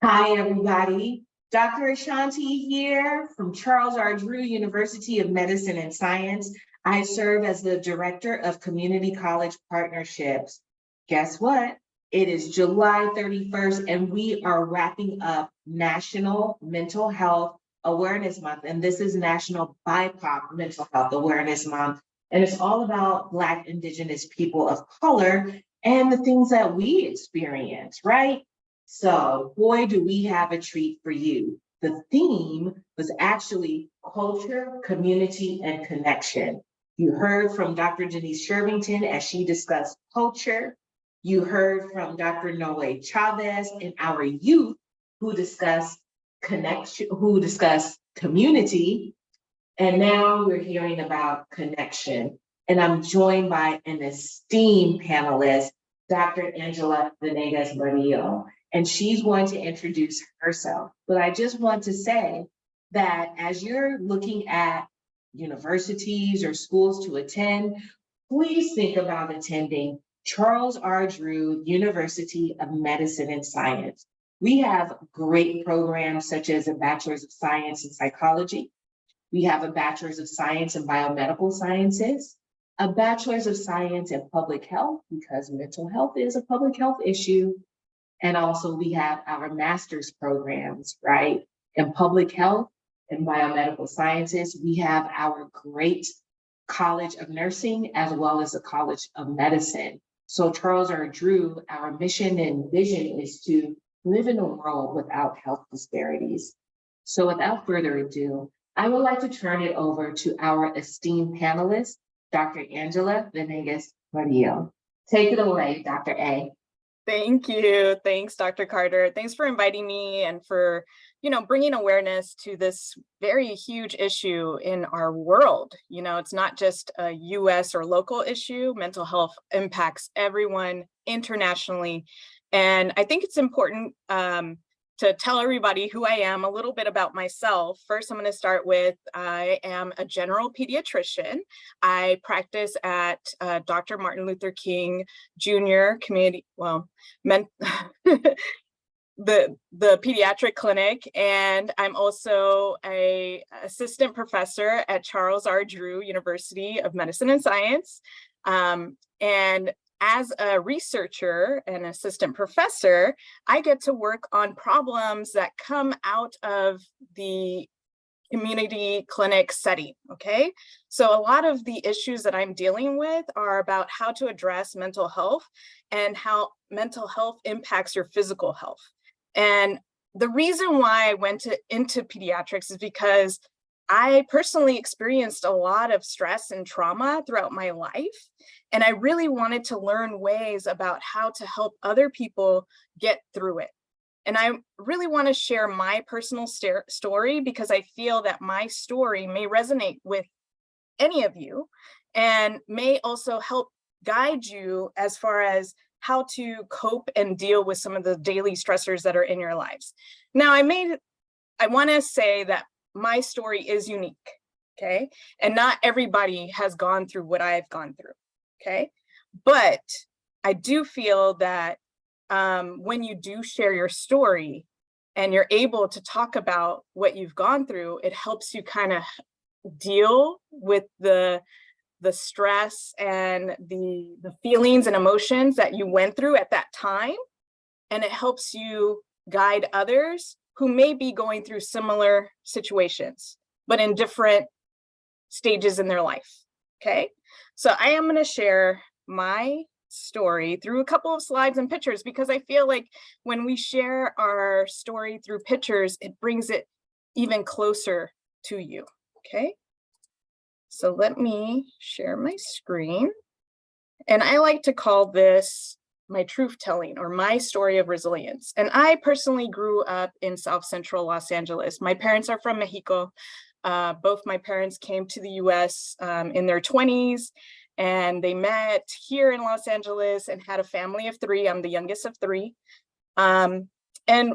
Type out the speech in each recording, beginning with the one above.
Hi, everybody. Dr. Ashanti here from Charles R. Drew University of Medicine and Science. I serve as the Director of Community College Partnerships. Guess what? It is July 31st, and we are wrapping up National Mental Health Awareness Month. And this is National BIPOC Mental Health Awareness Month. And it's all about Black, Indigenous people of color and the things that we experience, right? So, boy, do we have a treat for you. The theme was actually culture, community, and connection. You heard from Dr. Denise Shervington as she discussed culture. You heard from Dr. Noe Chavez and our youth who discussed connection, who discussed community. And now we're hearing about connection. And I'm joined by an esteemed panelist, Dr. Angela Venegas-Murillo, and she's going to introduce herself. But I just want to say that as you're looking at universities or schools to attend, please think about attending Charles R. Drew University of Medicine and Science. We have great programs such as a Bachelor's of Science in Psychology. We have a Bachelor's of Science in Biomedical Sciences, a Bachelor's of Science in Public Health, because mental health is a public health issue. And also we have our master's programs, right? In public health and biomedical sciences, we have our great College of Nursing as well as the College of Medicine. So Charles R. Drew, our mission and vision is to live in a world without health disparities. So without further ado, I would like to turn it over to our esteemed panelist, Dr. Angela Venegas-Murillo. Take it away, Dr. A. Thank you. Thanks, Dr. Carter. Thanks for inviting me and for, bringing awareness to this very huge issue in our world. It's not just a US or local issue. Mental health impacts everyone internationally. And I think it's important to tell everybody who I am, a little bit about myself. First, I'm going to start with, I am a general pediatrician. I practice at Dr. Martin Luther King Jr. Community, the pediatric clinic, and I'm also a assistant professor at Charles R. Drew University of Medicine and Science. And as a researcher and assistant professor, I get to work on problems that come out of the community clinic setting, okay? So a lot of the issues that I'm dealing with are about how to address mental health and how mental health impacts your physical health. And the reason why I went into pediatrics is because I personally experienced a lot of stress and trauma throughout my life. And I really wanted to learn ways about how to help other people get through it. And I really want to share my personal story because I feel that my story may resonate with any of you and may also help guide you as far as how to cope and deal with some of the daily stressors that are in your lives. Now, I want to say that my story is unique, okay? And not everybody has gone through what I've gone through, okay? But I do feel that when you do share your story and you're able to talk about what you've gone through, it helps you kind of deal with the stress and the feelings and emotions that you went through at that time. And it helps you guide others who may be going through similar situations, but in different stages in their life, okay? So I am gonna share my story through a couple of slides and pictures because I feel like when we share our story through pictures, it brings it even closer to you, okay? So let me share my screen. And I like to call this my truth telling or my story of resilience. And I personally grew up in South Central Los Angeles. My parents are from Mexico. Both my parents came to the US in their 20s, and they met here in Los Angeles and had a family of 3. I'm the youngest of 3. And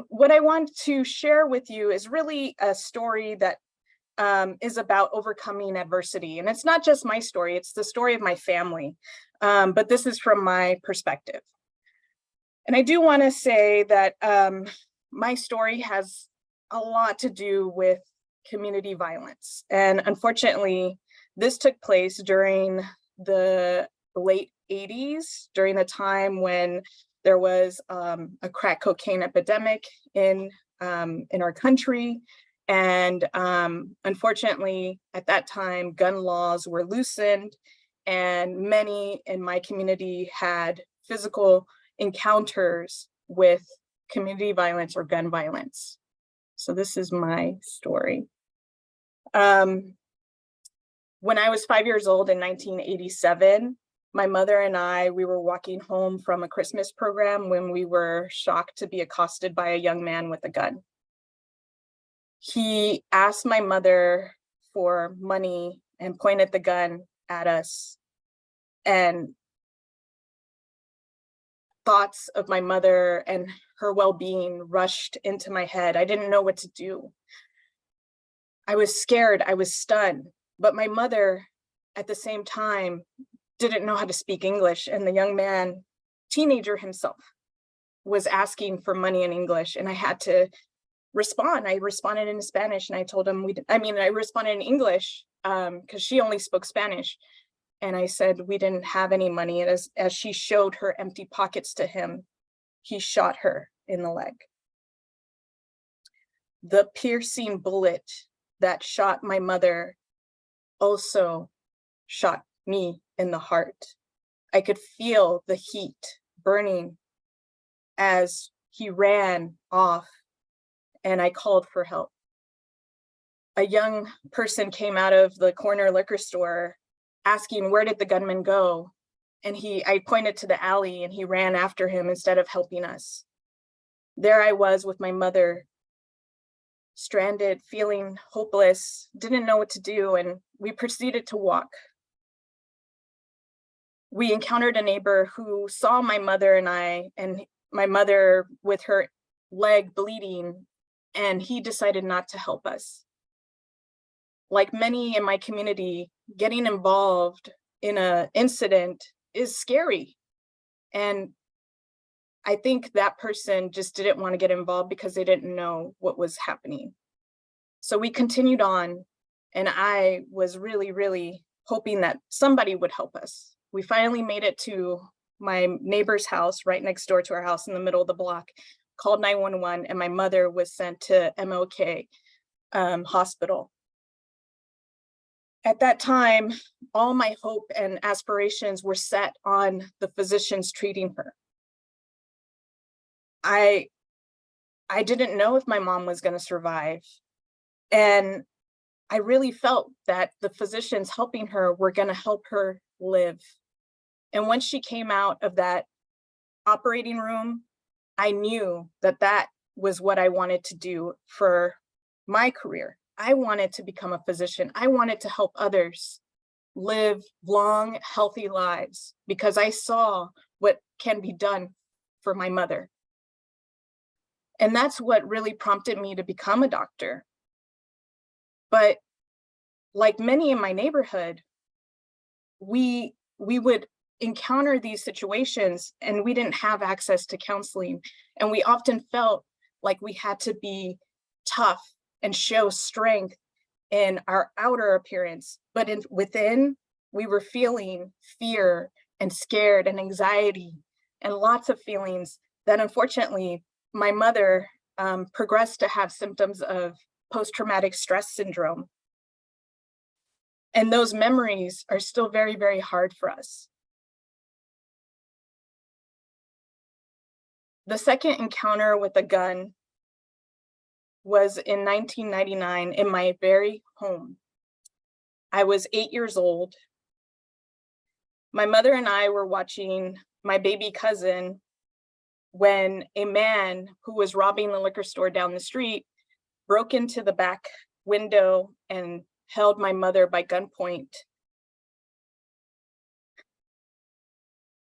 what I want to share with you is really a story that is about overcoming adversity. And it's not just my story, it's the story of my family. But this is from my perspective. And I do want to say that my story has a lot to do with community violence. And unfortunately, this took place during the late 80s, during the time when there was a crack cocaine epidemic in our country. And unfortunately, at that time, gun laws were loosened, and many in my community had physical encounters with community violence or gun violence. So this is my story. When I was 5 years old in 1987, my mother and we were walking home from a Christmas program when we were shocked to be accosted by a young man with a gun. He asked my mother for money and pointed the gun at us, and thoughts of my mother and her well-being rushed into my head. I didn't know what to do. I was scared, I was stunned, but my mother at the same time didn't know how to speak English, and the young man, teenager himself, was asking for money in English, and I had to respond. I responded in Spanish, and I told him I responded in English because she only spoke Spanish. And I said we didn't have any money. And as she showed her empty pockets to him, he shot her in the leg. The piercing bullet that shot my mother also shot me in the heart. I could feel the heat burning as he ran off, and I called for help. A young person came out of the corner liquor store asking, where did the gunman go? And I pointed to the alley, and he ran after him instead of helping us. There I was with my mother, stranded, feeling hopeless, didn't know what to do, and we proceeded to walk. We encountered a neighbor who saw my mother and my mother with her leg bleeding, and he decided not to help us. Like many in my community, getting involved in an incident is scary. And I think that person just didn't want to get involved because they didn't know what was happening. So we continued on, and I was really, really hoping that somebody would help us. We finally made it to my neighbor's house right next door to our house in the middle of the block, called 911, and my mother was sent to MLK hospital. At that time, all my hope and aspirations were set on the physicians treating her. I didn't know if my mom was going to survive. And I really felt that the physicians helping her were going to help her live. And once she came out of that operating room, I knew that that was what I wanted to do for my career. I wanted to become a physician. I wanted to help others live long, healthy lives because I saw what can be done for my mother. And that's what really prompted me to become a doctor. But like many in my neighborhood, we would encounter these situations and we didn't have access to counseling. And we often felt like we had to be tough and show strength in our outer appearance, but within, we were feeling fear and scared and anxiety and lots of feelings that unfortunately my mother progressed to have symptoms of post-traumatic stress syndrome. And those memories are still very, very hard for us. The second encounter with a gun was in 1999 in my very home. I was 8 years old. My mother and I were watching my baby cousin when a man who was robbing the liquor store down the street broke into the back window and held my mother by gunpoint.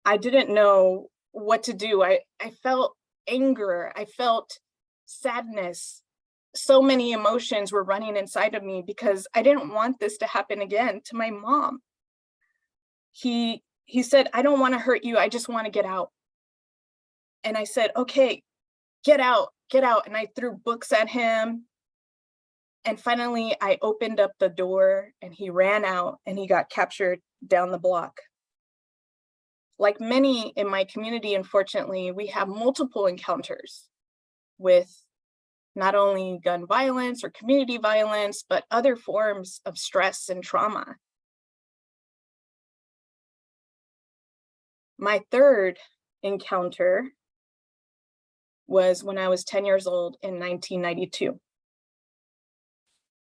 I didn't know what to do. I felt anger. I felt sadness. So many emotions were running inside of me because I didn't want this to happen again to my mom. He said, I don't want to hurt you. I just want to get out. And I said, okay, get out. get out. And I threw books at him. And finally, I opened up the door and he ran out and he got captured down the block. Like many in my community, unfortunately, we have multiple encounters with not only gun violence or community violence, but other forms of stress and trauma. My third encounter was when I was 10 years old in 1992.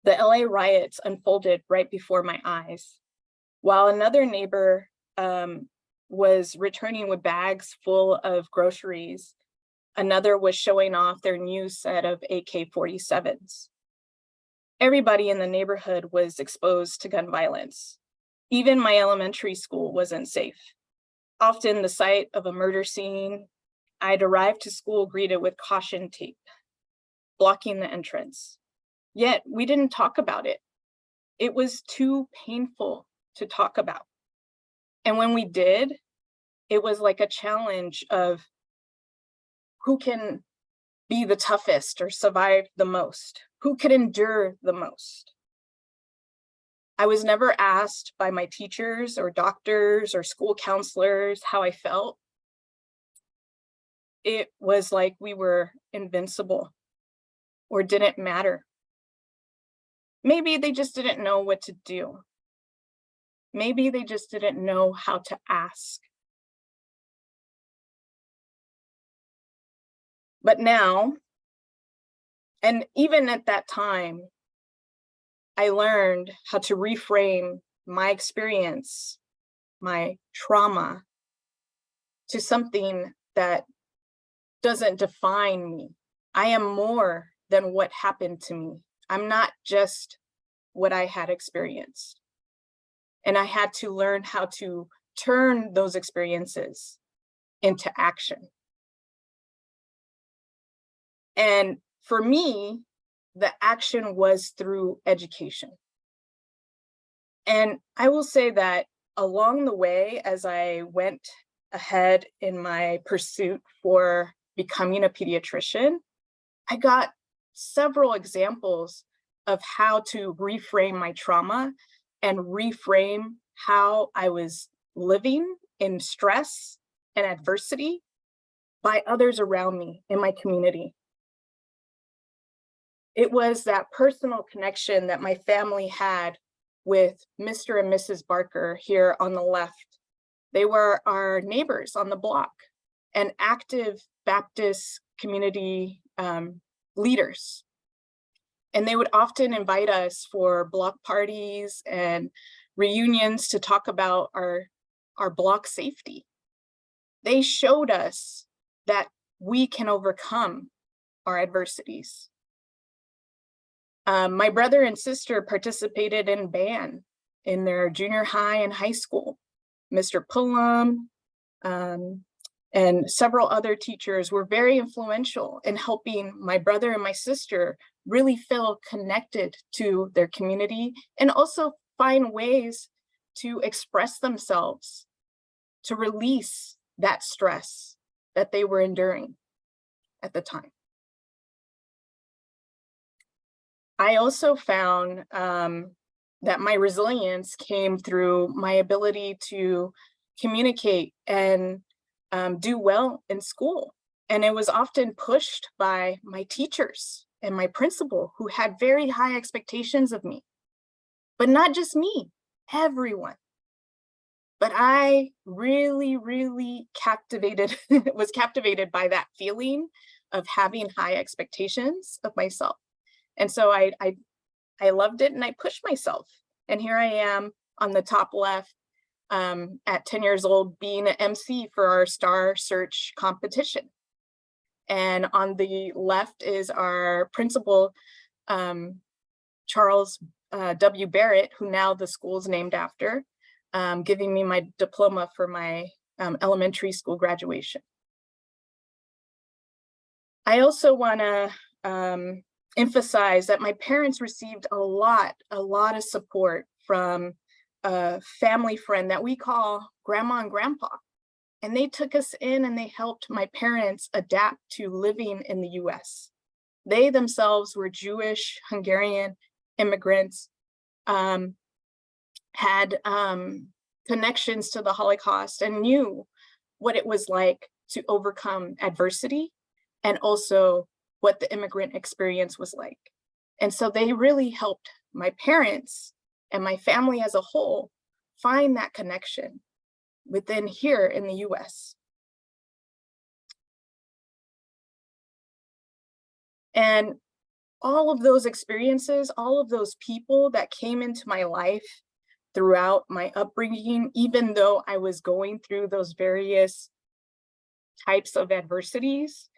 The LA riots unfolded right before my eyes. While another neighbor was returning with bags full of groceries, another was showing off their new set of AK-47s. Everybody in the neighborhood was exposed to gun violence. Even my elementary school wasn't safe. Often the site of a murder scene, I'd arrive to school greeted with caution tape, blocking the entrance. Yet we didn't talk about it. It was too painful to talk about. And when we did, it was like a challenge of who can be the toughest or survive the most, who could endure the most. I was never asked by my teachers or doctors or school counselors how I felt. It was like we were invincible or didn't matter. Maybe they just didn't know what to do. Maybe they just didn't know how to ask. But now, and even at that time, I learned how to reframe my experience, my trauma, to something that doesn't define me. I am more than what happened to me. I'm not just what I had experienced. And I had to learn how to turn those experiences into action. And for me, the action was through education. And I will say that along the way, as I went ahead in my pursuit for becoming a pediatrician, I got several examples of how to reframe my trauma and reframe how I was living in stress and adversity by others around me in my community. It was that personal connection that my family had with Mr. and Mrs. Barker here on the left. They were our neighbors on the block and active Baptist community leaders. And they would often invite us for block parties and reunions to talk about our block safety. They showed us that we can overcome our adversities. My brother and sister participated in band in their junior high and high school. Mr. Pullum and several other teachers were very influential in helping my brother and my sister really feel connected to their community and also find ways to express themselves, to release that stress that they were enduring at the time. I also found that my resilience came through my ability to communicate and do well in school. And it was often pushed by my teachers and my principal, who had very high expectations of me. But not just me, everyone. But I really, really was captivated by that feeling of having high expectations of myself. And so I loved it and I pushed myself. And here I am on the top left at 10 years old being an MC for our Star Search competition. And on the left is our principal, Charles W. Barrett, who now the school's named after, giving me my diploma for my elementary school graduation. I also want to emphasize that my parents received a lot of support from a family friend that we call Grandma and Grandpa. And they took us in and they helped my parents adapt to living in the US. They themselves were Jewish, Hungarian immigrants, had connections to the Holocaust and knew what it was like to overcome adversity and also what the immigrant experience was like. And so they really helped my parents and my family as a whole find that connection within here in the US. And all of those experiences, all of those people that came into my life throughout my upbringing, even though I was going through those various types of adversities,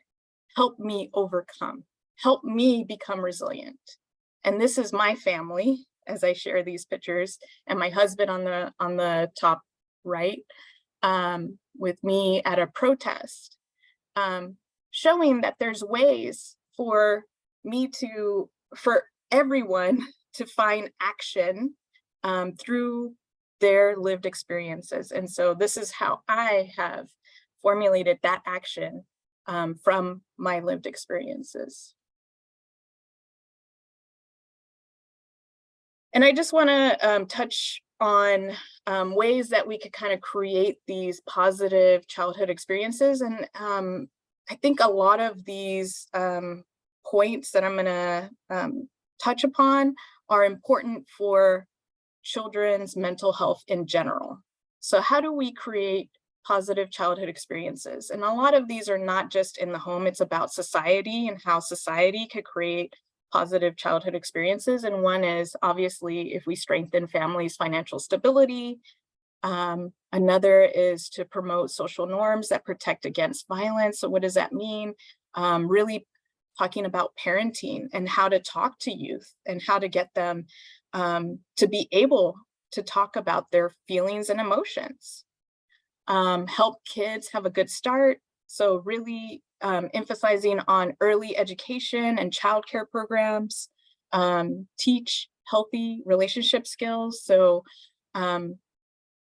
helped me overcome, helped me become resilient. And this is my family, as I share these pictures, and my husband on the top right, with me at a protest, showing that there's ways for everyone to find action through their lived experiences. And so this is how I have formulated that action from my lived experiences. And I just want to touch on ways that we could kind of create these positive childhood experiences. And I think a lot of these points that I'm going to touch upon are important for children's mental health in general. So how do we create positive childhood experiences? And a lot of these are not just in the home, it's about society and how society could create positive childhood experiences. And one is obviously if we strengthen families' financial stability. Another is to promote social norms that protect against violence. So what does that mean? Really talking about parenting and how to talk to youth and how to get them to be able to talk about their feelings and emotions. Help kids have a good start. So really emphasizing on early education and childcare programs, teach healthy relationship skills. So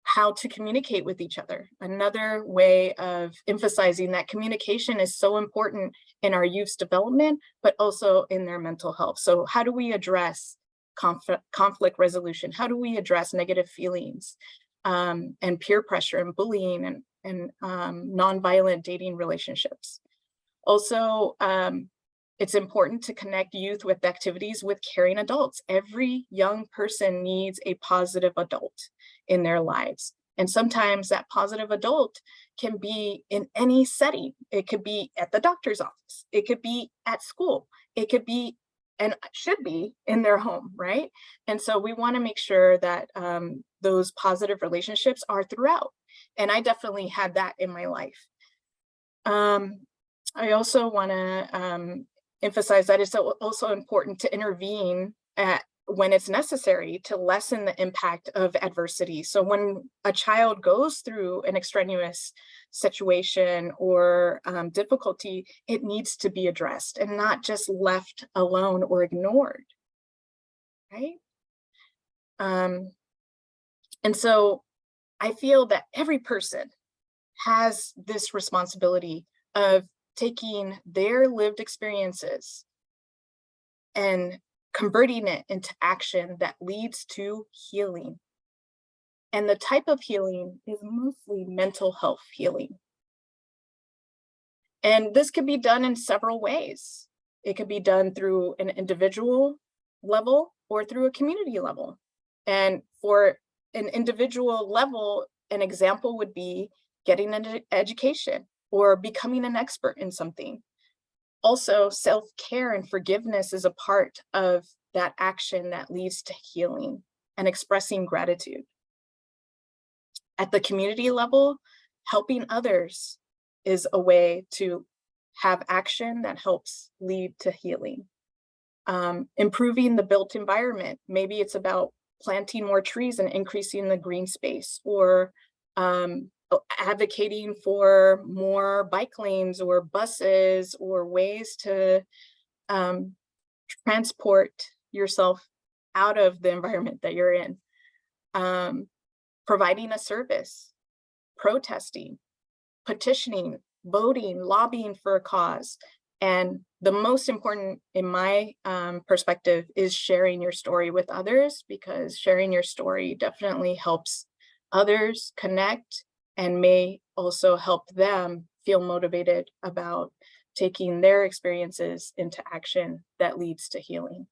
how to communicate with each other. Another way of emphasizing that communication is so important in our youth's development, but also in their mental health. So how do we address conflict resolution? How do we address negative feelings and peer pressure and bullying and nonviolent dating relationships? Also, it's important to connect youth with activities with caring adults. Every young person needs a positive adult in their lives. And sometimes that positive adult can be in any setting. It could be at the doctor's office. It could be at school. It could be and should be in their home, right? And so we want to make sure that those positive relationships are throughout. And I definitely had that in my life. I also want to emphasize that it's also important to intervene when it's necessary to lessen the impact of adversity. So when a child goes through an extraneous situation or difficulty, it needs to be addressed and not just left alone or ignored, right? And so I feel that every person has this responsibility of taking their lived experiences and converting it into action that leads to healing. And the type of healing is mostly mental health healing. And this could be done in several ways. It could be done through an individual level or through a community level. And for an individual level, an example would be getting an education or becoming an expert in something. Also, self-care and forgiveness is a part of that action that leads to healing and expressing gratitude. At the community level, helping others is a way to have action that helps lead to healing. Improving the built environment. Maybe it's about planting more trees and increasing the green space, or advocating for more bike lanes or buses or ways to transport yourself out of the environment that you're in. Providing a service, protesting, petitioning, voting, lobbying for a cause, And the most important, in my perspective, is sharing your story with others, because sharing your story definitely helps others connect and may also help them feel motivated about taking their experiences into action that leads to healing.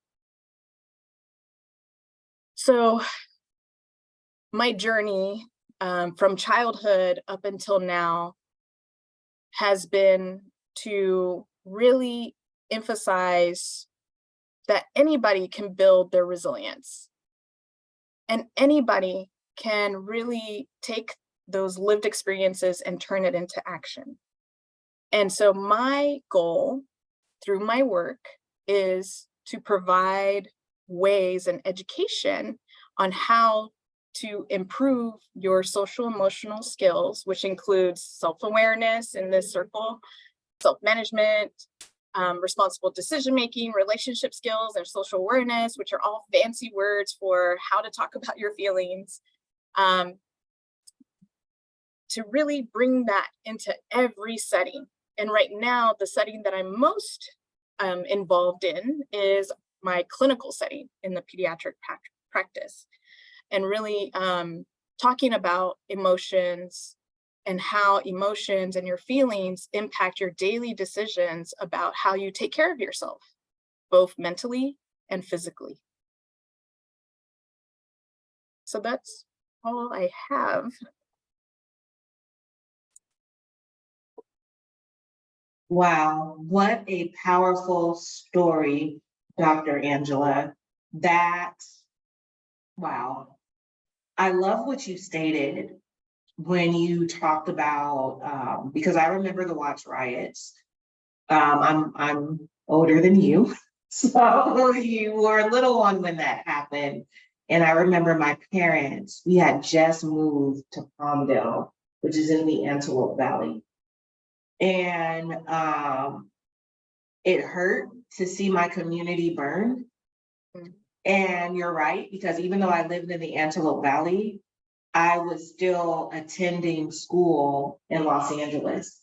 So my journey from childhood up until now has been to really emphasize that anybody can build their resilience, and anybody can really take those lived experiences and turn it into action. And so my goal through my work is to provide ways and education on how to improve your social emotional skills, which includes self-awareness in this circle, self-management, responsible decision-making, relationship skills, and social awareness, which are all fancy words for how to talk about your feelings, to really bring that into every setting. And right now, the setting that I'm most involved in is my clinical setting in the pediatric practice, and really talking about emotions and how emotions and your feelings impact your daily decisions about how you take care of yourself, both mentally and physically. So that's all I have. Wow, what a powerful story, Dr. Angela. Wow. I love what you stated when you talked about, because I remember the Watts riots. I'm older than you, so you were a little one when that happened. And I remember my parents, we had just moved to Palmdale, which is in the Antelope Valley. And it hurt to see my community burned. Mm. And you're right, because even though I lived in the Antelope Valley, I was still attending school in Los Angeles.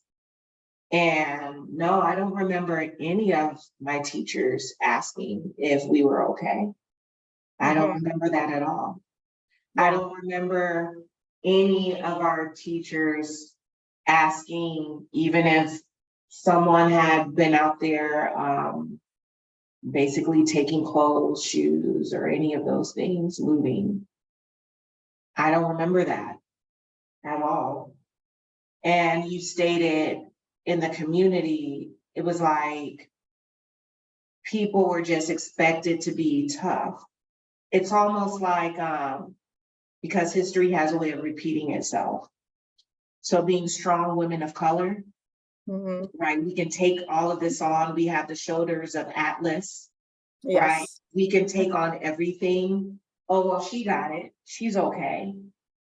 And no, I don't remember any of my teachers asking if we were okay. I don't remember that at all. I don't remember any of our teachers asking, even if someone had been out there basically taking clothes, shoes, or any of those things, looting. I don't remember that at all. And you stated in the community, it was like people were just expected to be tough. It's almost like because history has a way of repeating itself. So being strong women of color, right? We can take all of this on. We have the shoulders of Atlas, right? Yes. We can take on everything. Oh, well, she got it. She's okay.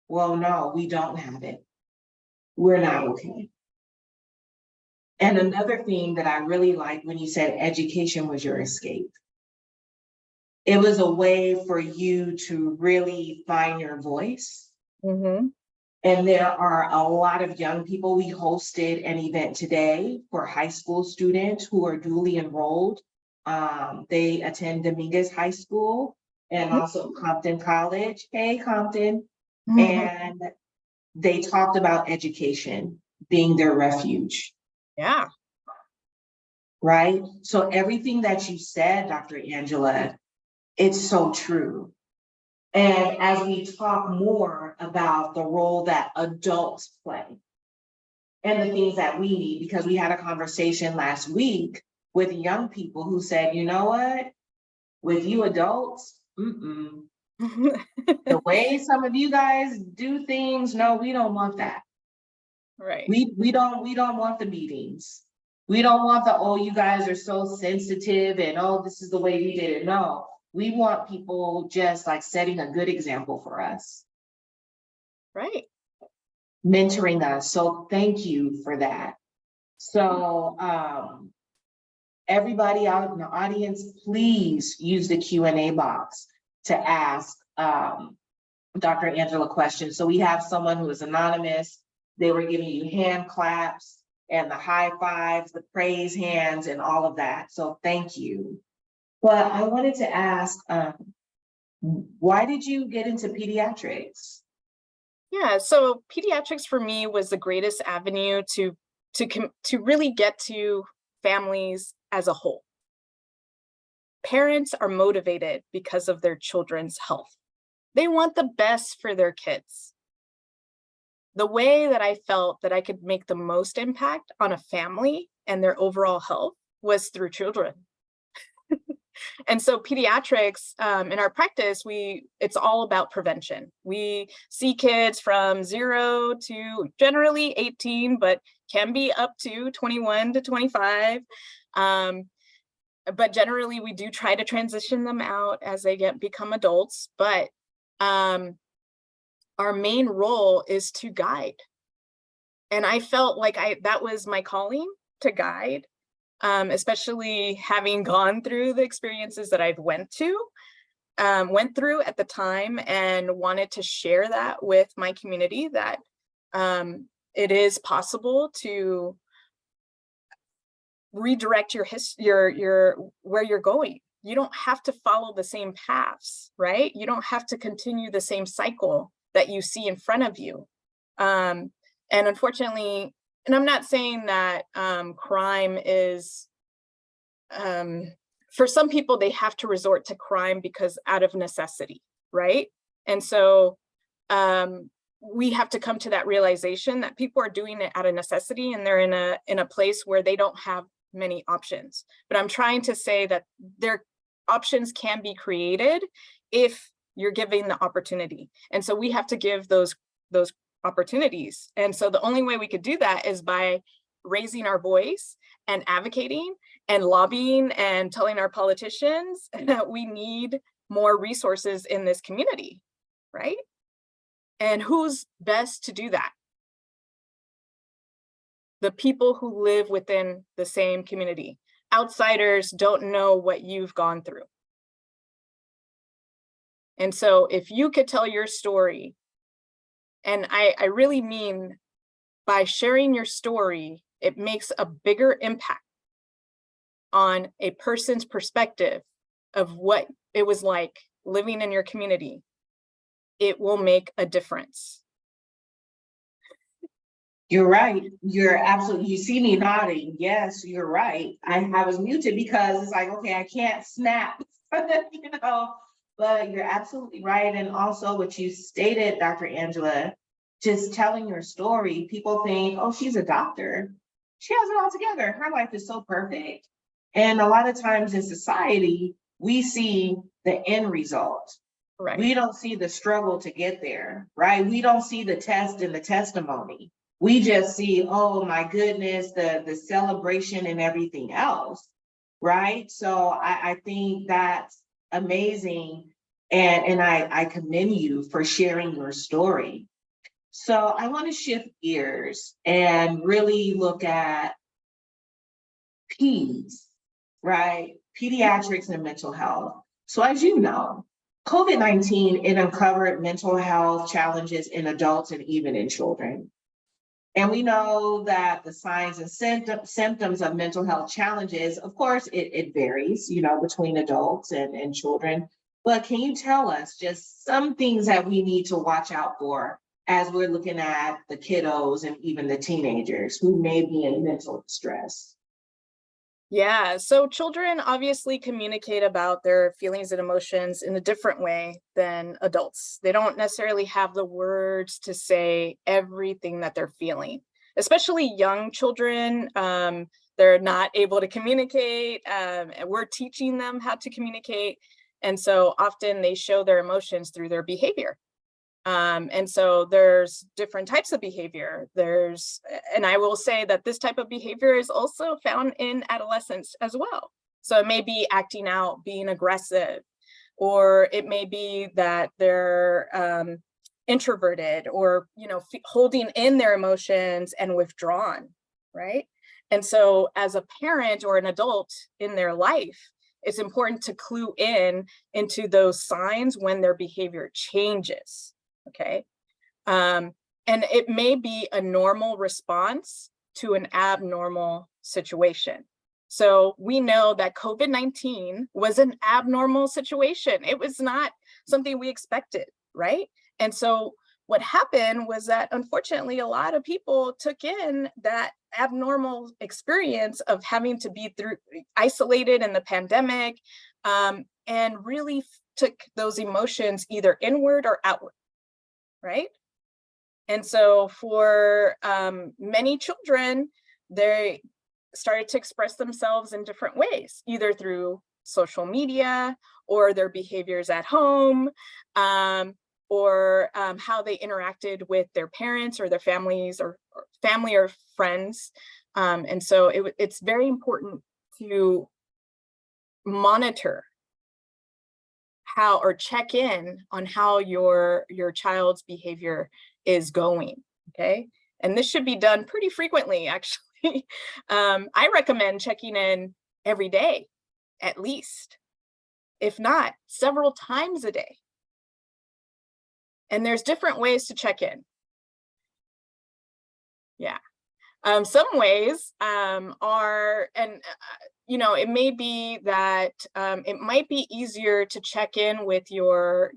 Well, no, we don't have it. We're not okay. And another thing that I really liked when you said education was your escape. It was a way for you to really find your voice. And there are a lot of young people. We hosted an event today for high school students who are duly enrolled. They attend Dominguez High School and also Compton College. Hey, Compton. And they talked about education being their refuge. Yeah. Right? So everything that you said, Dr. Angela, it's so true. And as we talk more about the role that adults play and the things that we need, because we had a conversation last week with young people who said, you know what, with you adults, the way some of you guys do things, no, we don't want that. Right. We don't want the meetings. We don't want the, oh, you guys are so sensitive and oh, this is the way we did it. No. We want people just like setting a good example for us. Right. Mentoring us. So thank you for that. So everybody out in the audience, please use the Q&A box to ask Dr. Angela questions. So we have someone who is anonymous. They were giving you hand claps and the high fives, the praise hands, and all of that. So thank you. But I wanted to ask, why did you get into pediatrics? Yeah, so pediatrics for me was the greatest avenue to really get to families as a whole. Parents are motivated because of their children's health. They want the best for their kids. The way that I felt that I could make the most impact on a family and their overall health was through children. And so pediatrics, in our practice, it's all about prevention. We see kids from 0 to generally 18, but can be up to 21 to 25. But generally we do try to transition them out as they become adults. But our main role is to guide. And I felt like that was my calling, to guide. Especially having gone through the experiences that I've went through at the time, and wanted to share that with my community, that it is possible to redirect your where you're going. You don't have to follow the same paths, right? You don't have to continue the same cycle that you see in front of you. And unfortunately, and I'm not saying that crime is, for some people, they have to resort to crime because out of necessity, right? And so we have to come to that realization that people are doing it out of necessity, and they're in a place where they don't have many options. But I'm trying to say that their options can be created if you're giving the opportunity. And so we have to give those opportunities. And so the only way we could do that is by raising our voice and advocating and lobbying and telling our politicians that we need more resources in this community, right? And who's best to do that? The people who live within the same community. Outsiders don't know what you've gone through. And so if you could tell your story, and I really mean by sharing your story, it makes a bigger impact on a person's perspective of what it was like living in your community. It will make a difference. You're right. You're absolutely, you see me nodding. Yes, you're right. I was muted because it's like, okay, I can't snap, you know, but you're absolutely right. And also what you stated, Dr. Angela, just telling your story, people think, oh, she's a doctor. She has it all together. Her life is so perfect. And a lot of times in society, we see the end result. Right. We don't see the struggle to get there, right? We don't see the test and the testimony. We just see, oh my goodness, the celebration and everything else, right? So I think that's amazing. And I commend you for sharing your story. So I want to shift gears and really look at peds, right? Pediatrics and mental health. So as you know, COVID-19, it uncovered mental health challenges in adults and even in children. And we know that the signs and symptoms of mental health challenges, of course, it varies, you know, between adults and children. But can you tell us just some things that we need to watch out for as we're looking at the kiddos and even the teenagers who may be in mental distress? Yeah, so children obviously communicate about their feelings and emotions in a different way than adults. They don't necessarily have the words to say everything that they're feeling, especially young children. They're not able to communicate, and we're teaching them how to communicate. And so often they show their emotions through their behavior. And so there's different types of behavior. And I will say that this type of behavior is also found in adolescence as well. So it may be acting out, being aggressive, or it may be that they're introverted, or, you know, holding in their emotions and withdrawn, right? And so as a parent or an adult in their life, it's important to clue into those signs when their behavior changes. Okay. And it may be a normal response to an abnormal situation. So we know that COVID-19 was an abnormal situation. It was not something we expected, right? And so what happened was that unfortunately a lot of people took in that abnormal experience of having to be isolated in the pandemic, and really took those emotions either inward or outward, right? And so for many children, they started to express themselves in different ways, either through social media or their behaviors at home, or how they interacted with their parents or their families or family or friends. And so it's very important to monitor how, or check in on how your child's behavior is going, okay? And this should be done pretty frequently, actually. I recommend checking in every day, at least, if not several times a day. And there's different ways to check in. Yeah. Some ways are, and you know, it may be that it might be easier to check in with your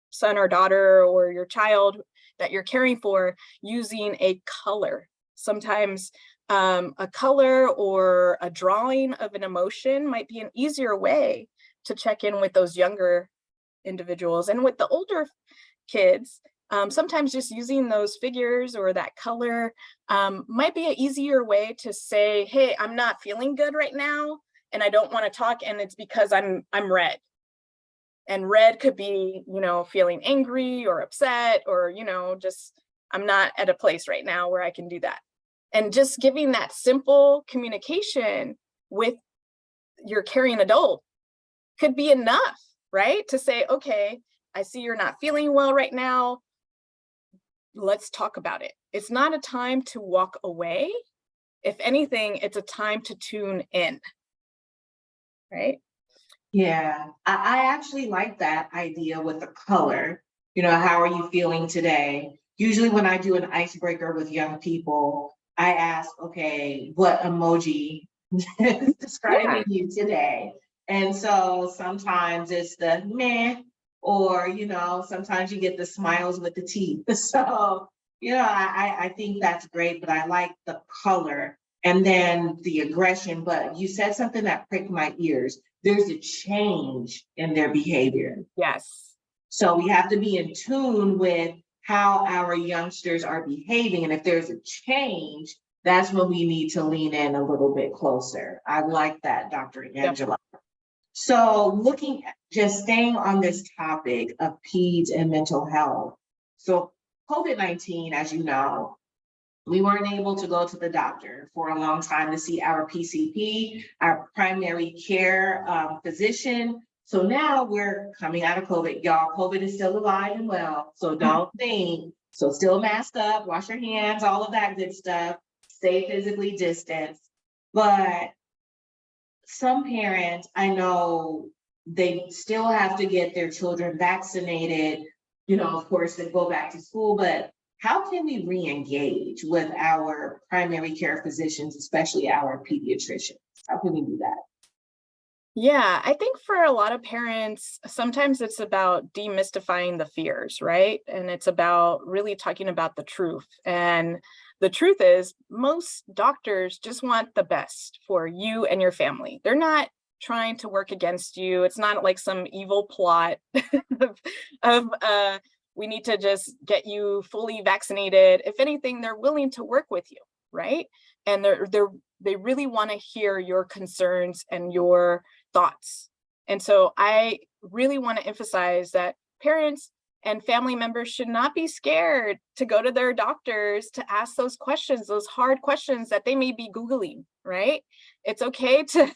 son or daughter or your child that you're caring for using a color. Sometimes a color or a drawing of an emotion might be an easier way to check in with those younger individuals. And with the older kids, sometimes just using those figures or that color might be an easier way to say, hey, I'm not feeling good right now and I don't want to talk, and it's because I'm red. And red could be, you know, feeling angry or upset, or, you know, just I'm not at a place right now where I can do that. And just giving that simple communication with your caring adult could be enough, right? To say, okay, I see you're not feeling well right now. Let's talk about it. It's not a time to walk away. If anything, it's a time to tune in, right? Yeah, I actually like that idea with the color. You know, how are you feeling today? Usually when I do an icebreaker with young people, I ask, okay, what emoji is describing you today? And so sometimes it's the meh, or, you know, sometimes you get the smiles with the teeth. So, you know, I think that's great, but I like the color and then the aggression. But you said something that pricked my ears. There's a change in their behavior. Yes. So we have to be in tune with how our youngsters are behaving. And if there's a change, that's when we need to lean in a little bit closer. I like that, Dr. Angela. Yep. So looking at just staying on this topic of peds and mental health. So COVID-19, as you know, we weren't able to go to the doctor for a long time to see our PCP, our primary care physician. So now we're coming out of COVID. Y'all, COVID is still alive and well, so don't think. So still mask up, wash your hands, all of that good stuff, stay physically distanced. But some parents, I know, they still have to get their children vaccinated, you know, of course, they go back to school, but how can we re-engage with our primary care physicians, especially our pediatricians? How can we do that? Yeah, I think for a lot of parents, sometimes it's about demystifying the fears, right? And it's about really talking about the truth. And the truth is, most doctors just want the best for you and your family. They're not trying to work against you. It's not like some evil plot of we need to just get you fully vaccinated. If anything, they're willing to work with you, right? And they really want to hear your concerns and your thoughts. And so I really want to emphasize that parents and family members should not be scared to go to their doctors to ask those questions, those hard questions that they may be Googling, right? It's okay to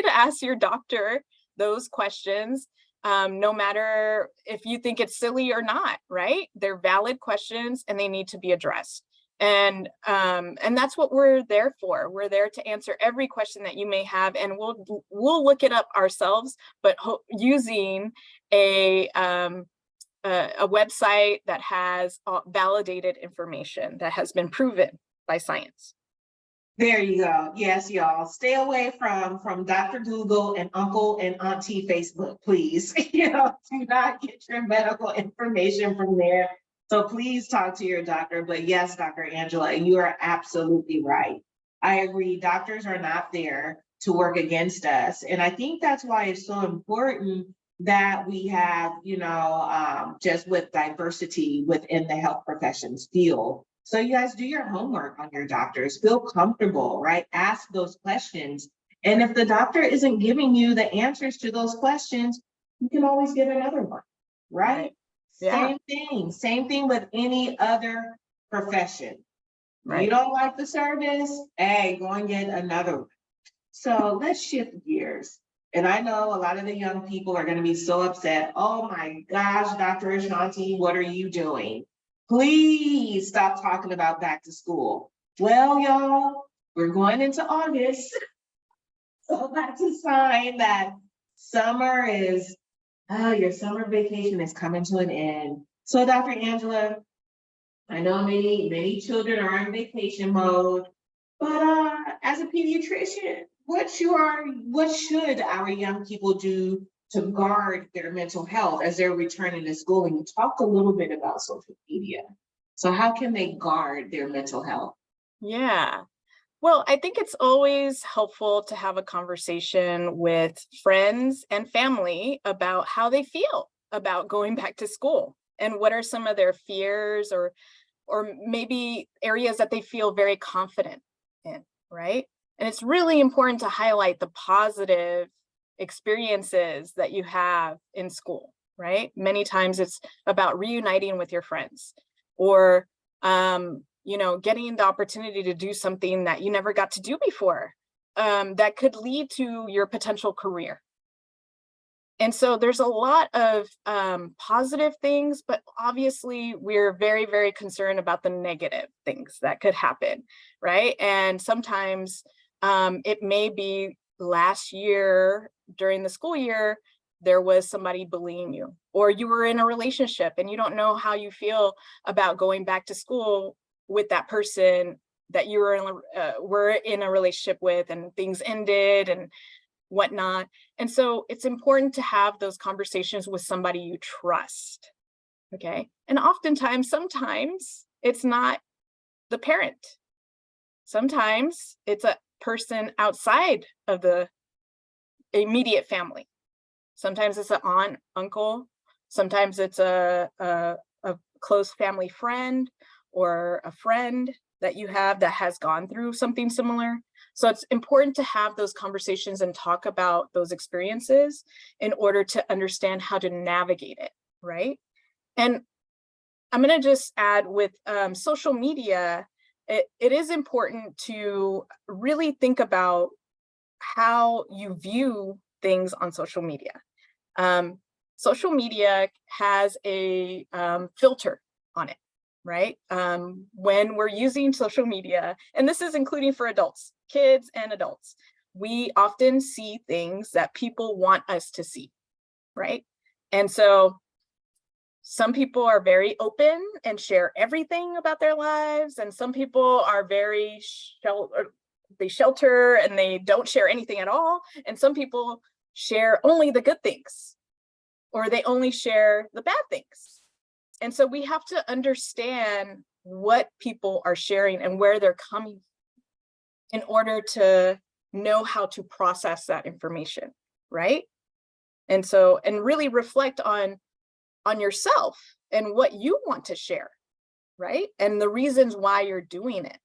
ask your doctor those questions. No matter if you think it's silly or not, right? They're valid questions and they need to be addressed. And that's what we're there for. We're there to answer every question that you may have, and we'll look it up ourselves, but using a a website that has validated information that has been proven by science. There you go. Yes, y'all. Stay away from Dr. Google and Uncle and Auntie Facebook, please. Do not get your medical information from there. So please talk to your doctor. But yes, Dr. Angela, you are absolutely right. I agree. Doctors are not there to work against us. And I think that's why it's so important that we have, just with diversity within the health professions field. So you guys do your homework on your doctors, feel comfortable, right? Ask those questions. And if the doctor isn't giving you the answers to those questions, you can always get another one, right? Yeah. Same thing with any other profession. Right. You don't like the service, hey, go and get another one. So let's shift gears. And I know a lot of the young people are going to be so upset. Oh my gosh, Dr. Ashanti, what are you doing? Please stop talking about back to school. Well, y'all, we're going into August. So that's a sign that summer is, your summer vacation is coming to an end. So Dr. Angela, I know many children are in vacation mode, but as a pediatrician, what should our young people do to guard their mental health as they're returning to school? And you talked a little bit about social media. So how can they guard their mental health? Yeah. Well, I think it's always helpful to have a conversation with friends and family about how they feel about going back to school and what are some of their fears or maybe areas that they feel very confident in, right? And it's really important to highlight the positive experiences that you have in school, right? Many times it's about reuniting with your friends or, getting the opportunity to do something that you never got to do before, that could lead to your potential career. And so there's a lot of positive things, but obviously we're very, very concerned about the negative things that could happen, right? And sometimes it may be last year during the school year, there was somebody bullying you, or you were in a relationship and you don't know how you feel about going back to school with that person that you were in a relationship with, and things ended and whatnot. And so it's important to have those conversations with somebody you trust. Okay. And sometimes it's not the parent. Sometimes it's a person outside of the immediate family. Sometimes it's an aunt, uncle. Sometimes it's a close family friend or a friend that you have that has gone through something similar. So it's important to have those conversations and talk about those experiences in order to understand how to navigate it, right? And I'm going to just add with social media, it is important to really think about how you view things on social media. Social media has a filter on it, right? When we're using social media, and this is including for adults, kids and adults, we often see things that people want us to see, right? And so some people are very open and share everything about their lives, and some people are very shelter and they don't share anything at all. And some people share only the good things, or they only share the bad things. And so we have to understand what people are sharing and where they're coming in order to know how to process that information, right? And so, and really reflect on yourself and what you want to share, right? And the reasons why you're doing it.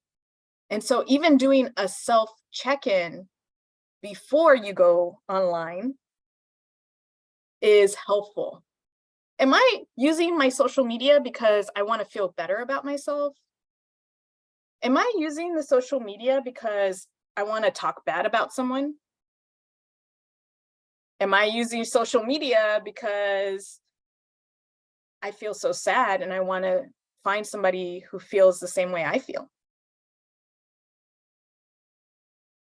And so even doing a self check-in before you go online is helpful. Am I using my social media because I want to feel better about myself? Am I using the social media because I want to talk bad about someone? Am I using social media because I feel so sad and I want to find somebody who feels the same way I feel?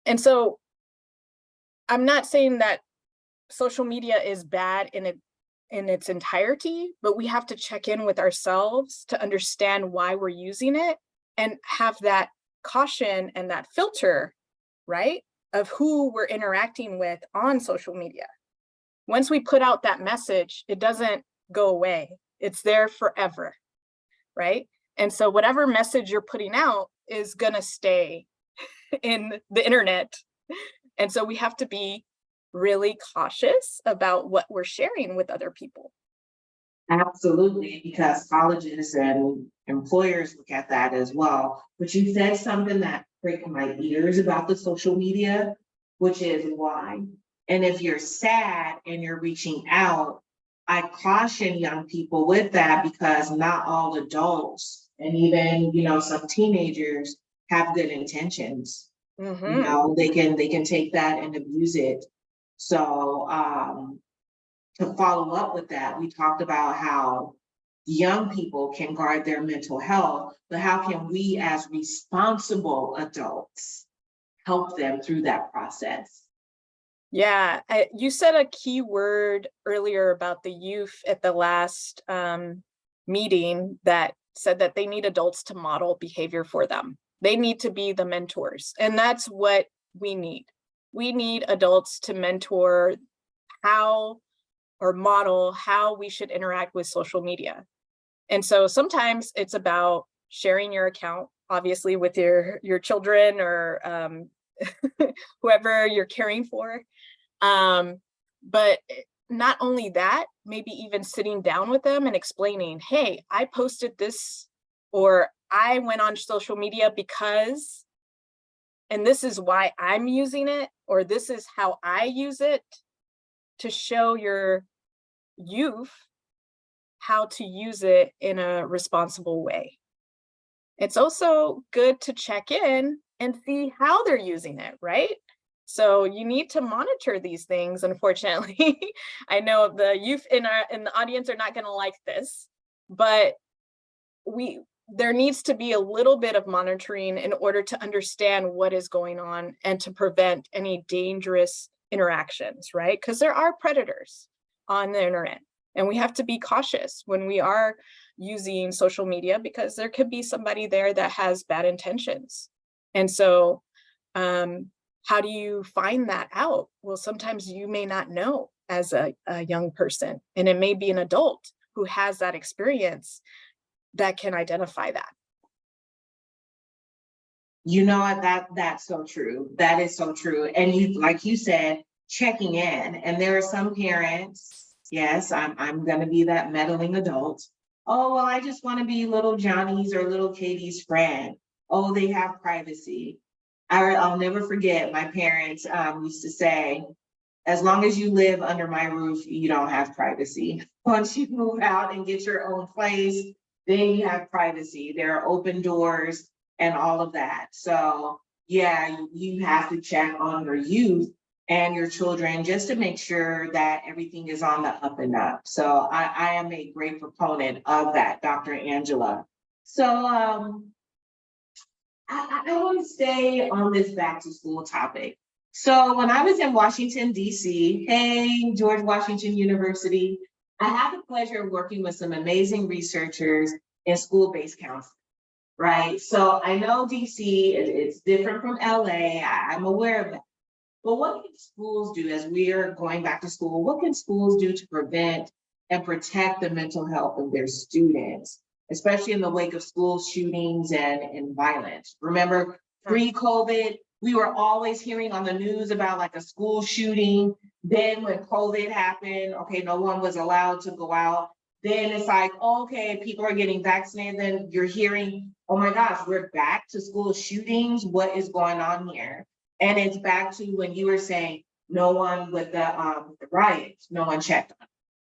And so I'm not saying that social media is bad in in its entirety, but we have to check in with ourselves to understand why we're using it and have that caution and that filter, right, of who we're interacting with on social media. Once we put out that message, it doesn't go away. It's there forever, right? And so whatever message you're putting out is gonna stay in the internet. And so we have to be really cautious about what we're sharing with other people. Absolutely, because colleges and employers look at that as well. But you said something that pricked my ears about the social media, which is why. And if you're sad and you're reaching out, I caution young people with that because not all adults and even, some teenagers have good intentions. They can take that and abuse it. So, to follow up with that, we talked about how young people can guard their mental health, but how can we as responsible adults help them through that process? Yeah, you said a key word earlier about the youth at the last meeting that said that they need adults to model behavior for them. They need to be the mentors, and that's what we need. We need adults to mentor how or model how we should interact with social media. And so sometimes it's about sharing your account, obviously with your children or whoever you're caring for. But not only that, maybe even sitting down with them and explaining, hey, I posted this, or I went on social media because, and this is why I'm using it, or this is how I use it, to show your youth how to use it in a responsible way. It's also good to check in and see how they're using it, right? So you need to monitor these things, unfortunately. I know the youth in the audience are not going to like this, but there needs to be a little bit of monitoring in order to understand what is going on and to prevent any dangerous interactions, right? Because there are predators on the internet, and we have to be cautious when we are using social media because there could be somebody there that has bad intentions. And so how do you find that out? Well, sometimes you may not know as a young person, and it may be an adult who has that experience that can identify that. That's so true. That is so true. And like you said, checking in. And there are some parents, yes, I'm gonna be that meddling adult. Oh, well, I just want to be little Johnny's or little Katie's friend. Oh, they have privacy. I'll never forget my parents used to say, as long as you live under my roof, you don't have privacy. Once you move out and get your own place, then you have privacy. There are open doors and all of that. So yeah, you have to check on your youth and your children just to make sure that everything is on the up and up. So I am a great proponent of that, Dr. Angela. So I want to stay on this back to school topic. So when I was in Washington, D.C., hey, George Washington University, I had the pleasure of working with some amazing researchers in school-based counseling, right? So I know D.C. it's different from L.A. I'm aware of that. But what can schools do as we are going back to school? What can schools do to prevent and protect the mental health of their students, especially in the wake of school shootings and violence? Remember, pre-COVID, we were always hearing on the news about like a school shooting. Then when COVID happened, okay, no one was allowed to go out. Then it's like, okay, people are getting vaccinated. Then you're hearing, oh my gosh, we're back to school shootings. What is going on here? And it's back to when you were saying no one with the riots, no one checked on.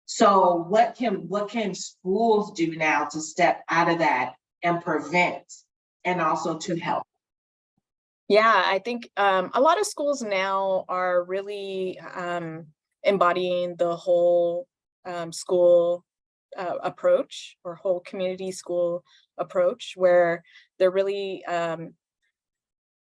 So what can schools do now to step out of that and prevent and also to help? Yeah, I think a lot of schools now are really embodying the whole school approach, or whole community school approach, where they're really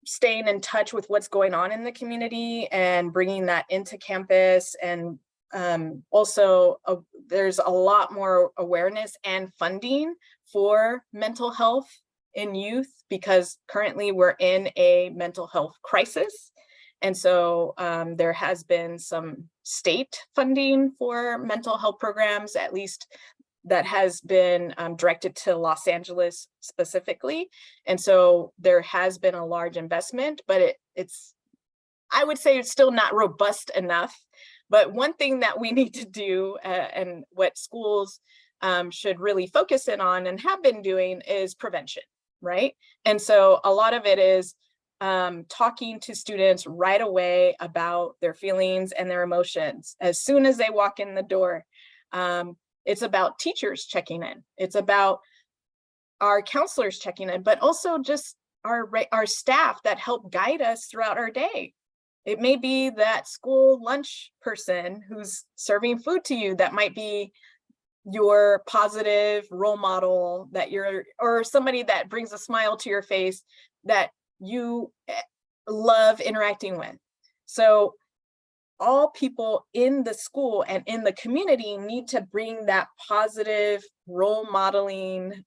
staying in touch with what's going on in the community and bringing that into campus and there's a lot more awareness and funding for mental health in youth, because currently we're in a mental health crisis. And so there has been some state funding for mental health programs, at least that has been directed to Los Angeles specifically. And so there has been a large investment, but it's, I would say it's still not robust enough. But one thing that we need to do, and what schools should really focus in on and have been doing, is prevention, right? And so a lot of it is talking to students right away about their feelings and their emotions as soon as they walk in the door. It's about teachers checking in. It's about our counselors checking in, but also just our staff that help guide us throughout our day. It may be that school lunch person who's serving food to you that might be your positive role model, or somebody that brings a smile to your face that you love interacting with. So all people in the school and in the community need to bring that positive role modeling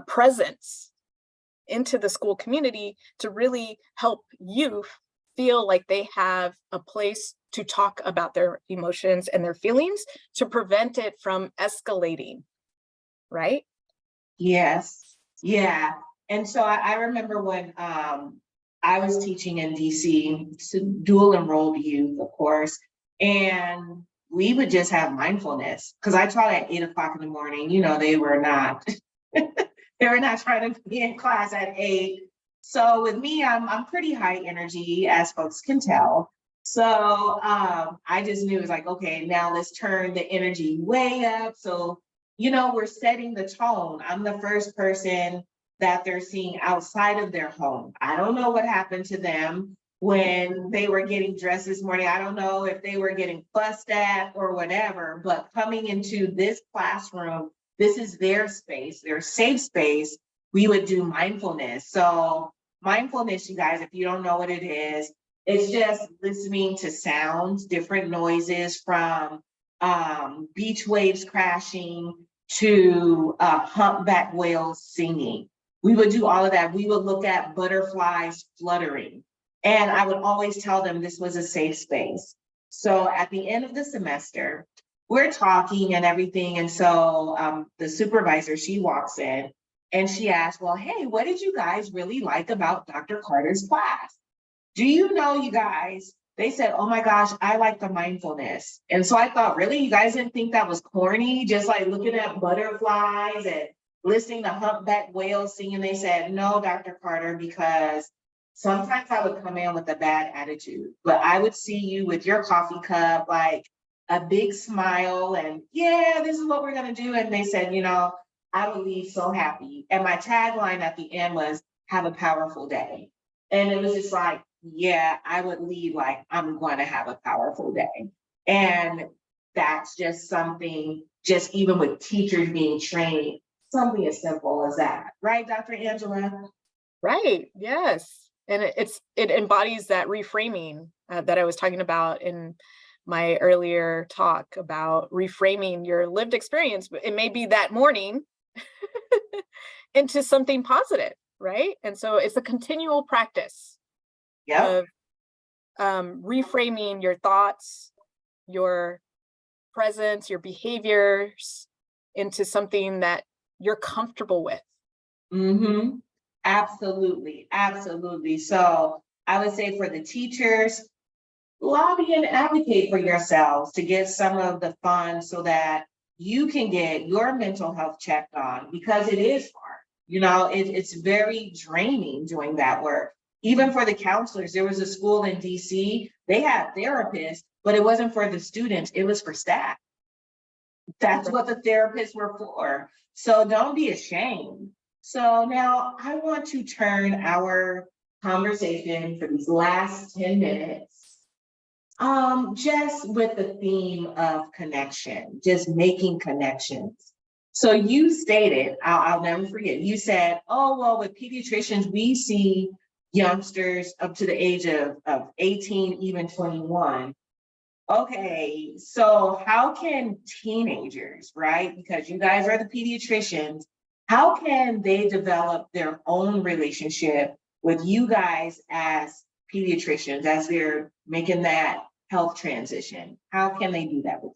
presence into the school community to really help youth feel like they have a place to talk about their emotions and their feelings to prevent it from escalating, right? Yes, yeah. And so I remember when I was teaching in DC, dual enrolled youth, of course, and we would just have mindfulness, because I taught at 8 o'clock in the morning. You know, they were not they were not trying to be in class at 8. So with me, I'm pretty high energy, as folks can tell. So I just knew it was like, okay, now let's turn the energy way up. So, you know, we're setting the tone. I'm the first person that they're seeing outside of their home. I don't know what happened to them when they were getting dressed this morning. I don't know if they were getting fussed at or whatever, but coming into this classroom, this is their space, their safe space. We would do mindfulness. So mindfulness, you guys, if you don't know what it is, it's just listening to sounds, different noises, from beach waves crashing to humpback whales singing. We would do all of that. We would look at butterflies fluttering. And I would always tell them this was a safe space. So at the end of the semester, we're talking and everything. And so the supervisor, she walks in and she asked, well, hey, what did you guys really like about Dr. Carter's class? Do you know, you guys, they said, oh my gosh, I like the mindfulness. And so I thought, really, you guys didn't think that was corny? Just like looking at butterflies and listening to humpback whales singing. They said, no, Dr. Carter, because sometimes I would come in with a bad attitude, but I would see you with your coffee cup, like a big smile, and yeah, this is what we're gonna do. And they said, you know, I would leave so happy. And my tagline at the end was, have a powerful day. And it was just like, yeah, I would leave like, I'm going to have a powerful day. And that's just something, just even with teachers being trained, something as simple as that. Right, Dr. Angela? Right, yes. And it embodies that reframing that I was talking about in my earlier talk about reframing your lived experience. It may be that morning into something positive, right? And so it's a continual practice of reframing your thoughts, your presence, your behaviors into something that you're comfortable with. Mm-hmm. Absolutely, absolutely. So I would say for the teachers, lobby and advocate for yourselves to get some of the funds so that you can get your mental health checked on, because it is hard. You know, it's very draining doing that work. Even for the counselors, there was a school in DC, they had therapists, but it wasn't for the students, it was for staff. That's what the therapists were for. So don't be ashamed. So now I want to turn our conversation for these last 10 minutes just with the theme of connection, just making connections. So you stated, I'll never forget, you said, oh, well, with pediatricians, we see youngsters up to the age of 18, even 21. Okay, so how can teenagers, right? Because you guys are the pediatricians, how can they develop their own relationship with you guys as pediatricians as they're making that health transition? How can they do that with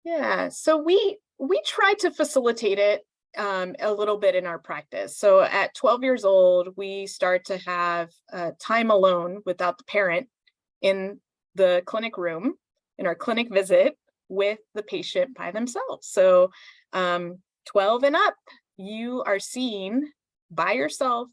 Yeah, so we try to facilitate it a little bit in our practice. So at 12 years old, we start to have time alone without the parent in the clinic room, in our clinic visit with the patient by themselves. So 12 and up, you are seen by yourself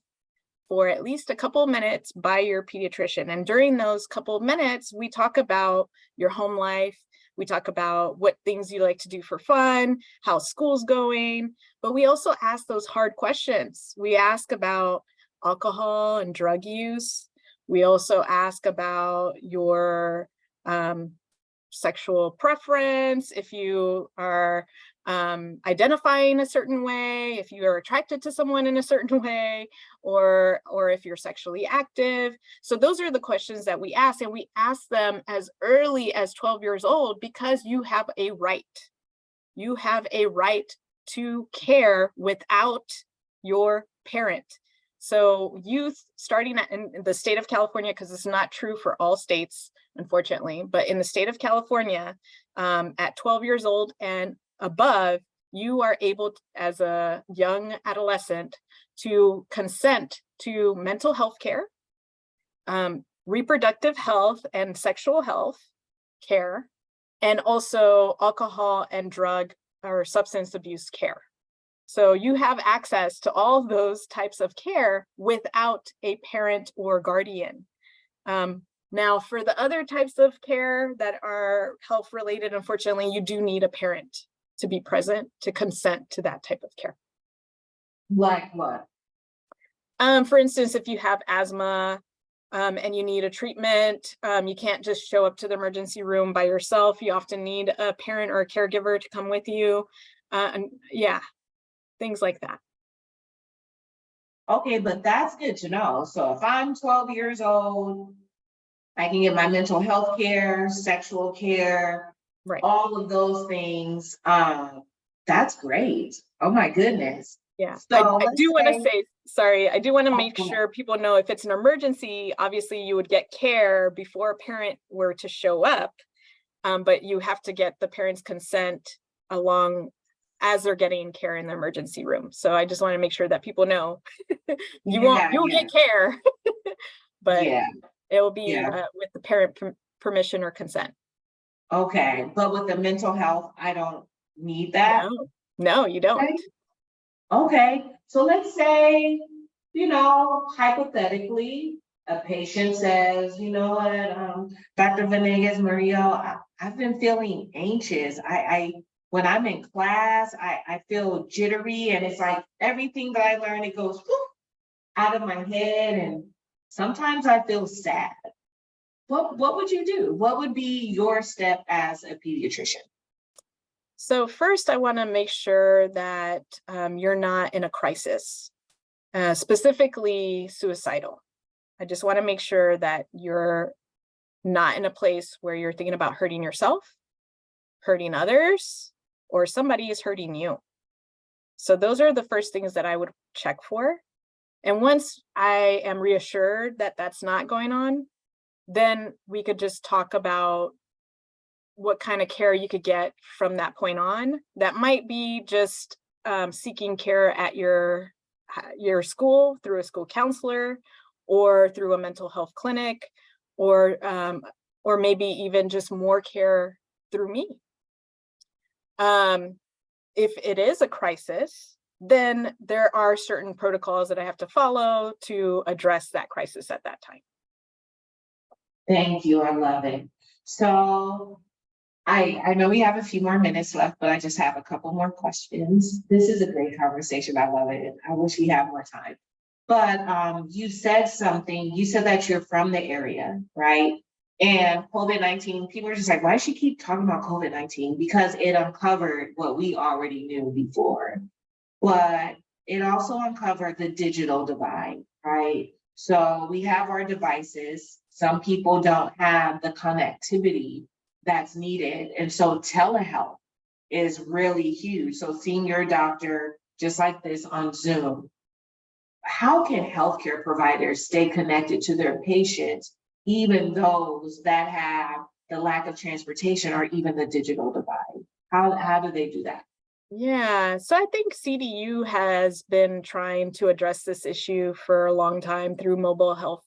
for at least a couple of minutes by your pediatrician. And during those couple of minutes, we talk about your home life. We talk about what things you like to do for fun, how school's going, but we also ask those hard questions. We ask about alcohol and drug use. We also ask about your sexual preference, if you are identifying a certain way, if you are attracted to someone in a certain way, or if you're sexually active. So those are the questions that we ask, and we ask them as early as 12 years old because you have a right. You have a right to care without your parent. So youth starting in the state of California, because it's not true for all states, unfortunately, but in the state of California, at 12 years old and above, you are able to, as a young adolescent, to consent to mental health care, reproductive health and sexual health care, and also alcohol and drug or substance abuse care. So you have access to all of those types of care without a parent or guardian. Now, for the other types of care that are health related, unfortunately, you do need a parent to be present to consent to that type of care. Like what? For instance, if you have asthma and you need a treatment, you can't just show up to the emergency room by yourself. You often need a parent or a caregiver to come with you. And yeah, things like that. Okay, but that's good to know. So if I'm 12 years old, I can get my mental health care, sexual care, Right. all of those things. That's great. Oh my goodness. Yeah, So I do want to say, say, sorry, I do want to make go ahead. sure people know if it's an emergency, obviously you would get care before a parent were to show up, but you have to get the parent's consent along as they're getting care in the emergency room. So I just want to make sure that people know you'll get care, but Yeah, it will be yeah. with the parent permission or consent. Okay, but with the mental health, I don't need that. No, you don't. Okay, so let's say, hypothetically, a patient says, you know what, Dr. Venegas-Murillo, I've been feeling anxious. When I'm in class, I feel jittery, and it's like everything that I learn, it goes whoop, out of my head, and sometimes I feel sad. What would you do? What would be your step as a pediatrician? So first, I want to make sure that you're not in a crisis, specifically suicidal. I just want to make sure that you're not in a place where you're thinking about hurting yourself, hurting others, or somebody is hurting you. So those are the first things that I would check for. And once I am reassured that that's not going on, then we could just talk about what kind of care you could get from that point on. That might be just seeking care at your school through a school counselor, or through a mental health clinic, or maybe even just more care through me. If it is a crisis, then there are certain protocols that I have to follow to address that crisis at that time. Thank you, I love it. So I know we have a few more minutes left, but I just have a couple more questions. This is a great conversation. I love it. I wish we had more time. But you said something, you said that you're from the area, right? And COVID-19, people are just like, why does she keep talking about COVID-19? Because it uncovered what we already knew before. But it also uncovered the digital divide, right? So we have our devices. Some people don't have the connectivity that's needed. And so telehealth is really huge. So seeing your doctor just like this on Zoom. How can healthcare providers stay connected to their patients, even those that have the lack of transportation or even the digital divide? How do they do that? Yeah, so I think CDU has been trying to address this issue for a long time through mobile health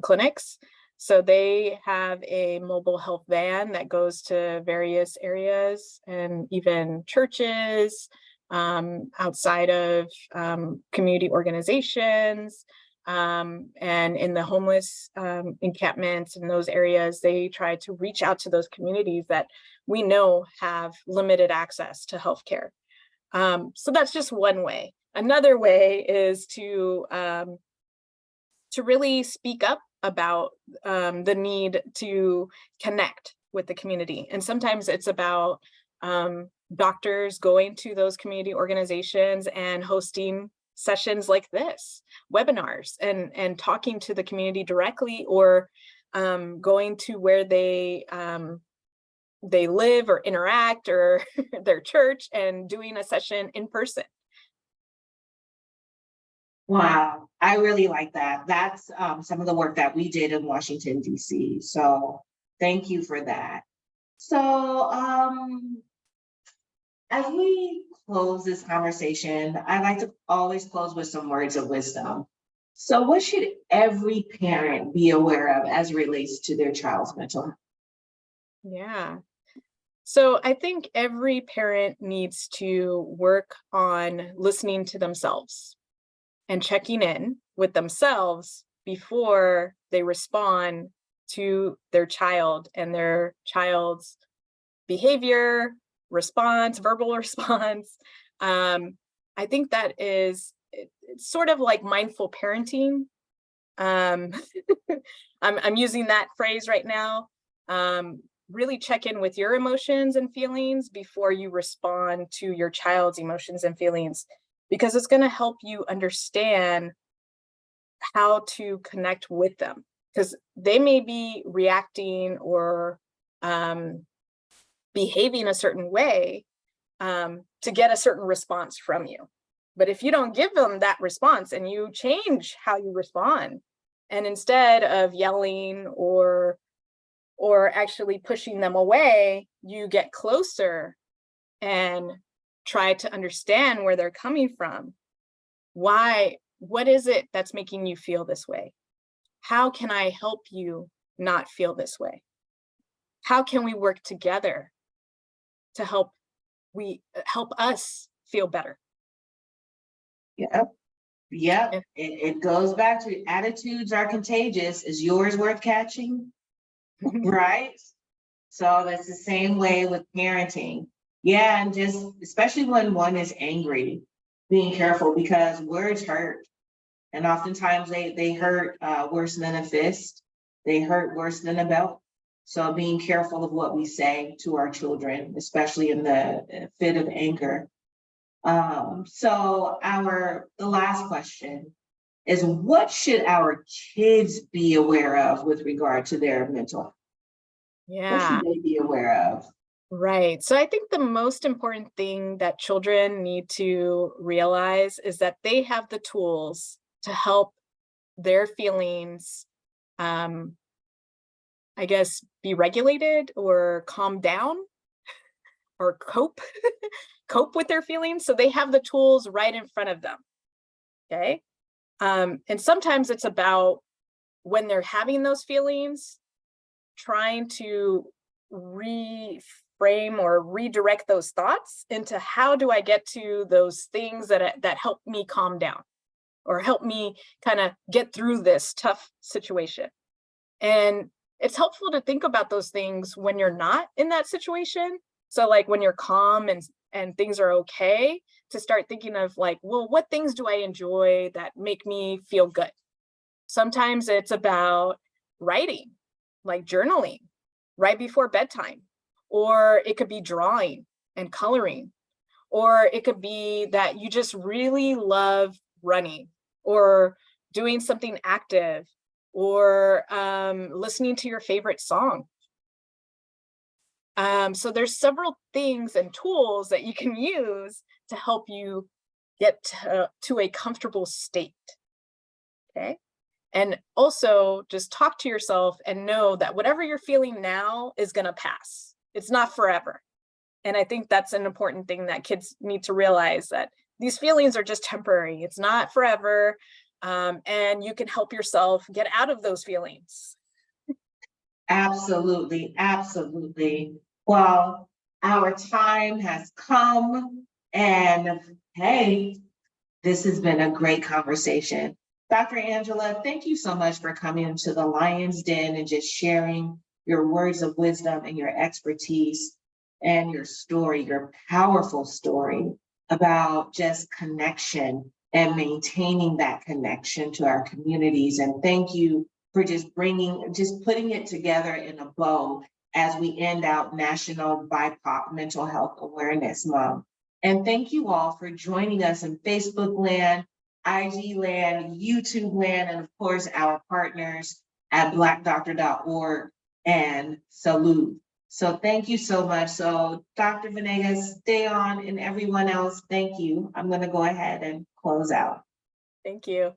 clinics. So they have a mobile health van that goes to various areas and even churches, outside of community organizations, and in the homeless encampments in those areas. They try to reach out to those communities that we know have limited access to healthcare. So that's just one way. Another way is to really speak up about the need to connect with the community. And sometimes it's about doctors going to those community organizations and hosting sessions like this, webinars, and talking to the community directly, or going to where they live or interact, or their church, and doing a session in person. Wow, I really like that. That's some of the work that we did in Washington, D.C. So thank you for that. So as we close this conversation, I like to always close with some words of wisdom. So what should every parent be aware of as it relates to their child's mental health? Yeah. So I think every parent needs to work on listening to themselves and checking in with themselves before they respond to their child and their child's behavior, response, verbal response. I think that is, it's sort of like mindful parenting. Um, I'm using that phrase right now. Really check in with your emotions and feelings before you respond to your child's emotions and feelings, because it's going to help you understand how to connect with them, because they may be reacting or behaving a certain way to get a certain response from you. But if you don't give them that response and you change how you respond, and instead of yelling or actually pushing them away, you get closer and try to understand where they're coming from. Why? What is it that's making you feel this way? How can I help you not feel this way? How can we work together to help us feel better? Yep. Yep. Yeah. It goes back to attitudes are contagious. Is yours worth catching? Right? So that's the same way with parenting. Yeah, and just especially when one is angry, being careful because words hurt. And oftentimes they hurt worse than a fist. They hurt worse than a belt. So being careful of what we say to our children, especially in the fit of anger. So the last question is, what should our kids be aware of with regard to their mental health? What should Yeah, they be aware of? right. So I think the most important thing that children need to realize is that they have the tools to help their feelings, um, I guess, be regulated or calm down or cope with their feelings. So they have the tools right in front of them. Okay. And sometimes it's about, when they're having those feelings, trying to reframe or redirect those thoughts into, how do I get to those things that help me calm down or help me kind of get through this tough situation. And it's helpful to think about those things when you're not in that situation. So like when you're calm and things are okay, to start thinking of like, well, what things do I enjoy that make me feel good? Sometimes it's about writing, like journaling right before bedtime, or it could be drawing and coloring, or it could be that you just really love running or doing something active, or listening to your favorite song. So there's several things and tools that you can use to help you get to a comfortable state. Okay. And also just talk to yourself and know that whatever you're feeling now is going to pass. It's not forever. And I think that's an important thing that kids need to realize, that these feelings are just temporary. It's not forever. And you can help yourself get out of those feelings. Absolutely, absolutely. Well, our time has come, and hey, this has been a great conversation. Dr. Angela, thank you so much for coming into the Lion's Den and just sharing your words of wisdom and your expertise and your story, your powerful story about just connection and maintaining that connection to our communities. And thank you for just putting it together in a bow as we end out National BIPOC Mental Health Awareness Month. And thank you all for joining us in Facebook land, IG land, YouTube land, and of course, our partners at blackdoctor.org and Salute. So thank you so much. So Dr. Venegas, stay on, and everyone else, thank you. I'm going to go ahead and close out. Thank you.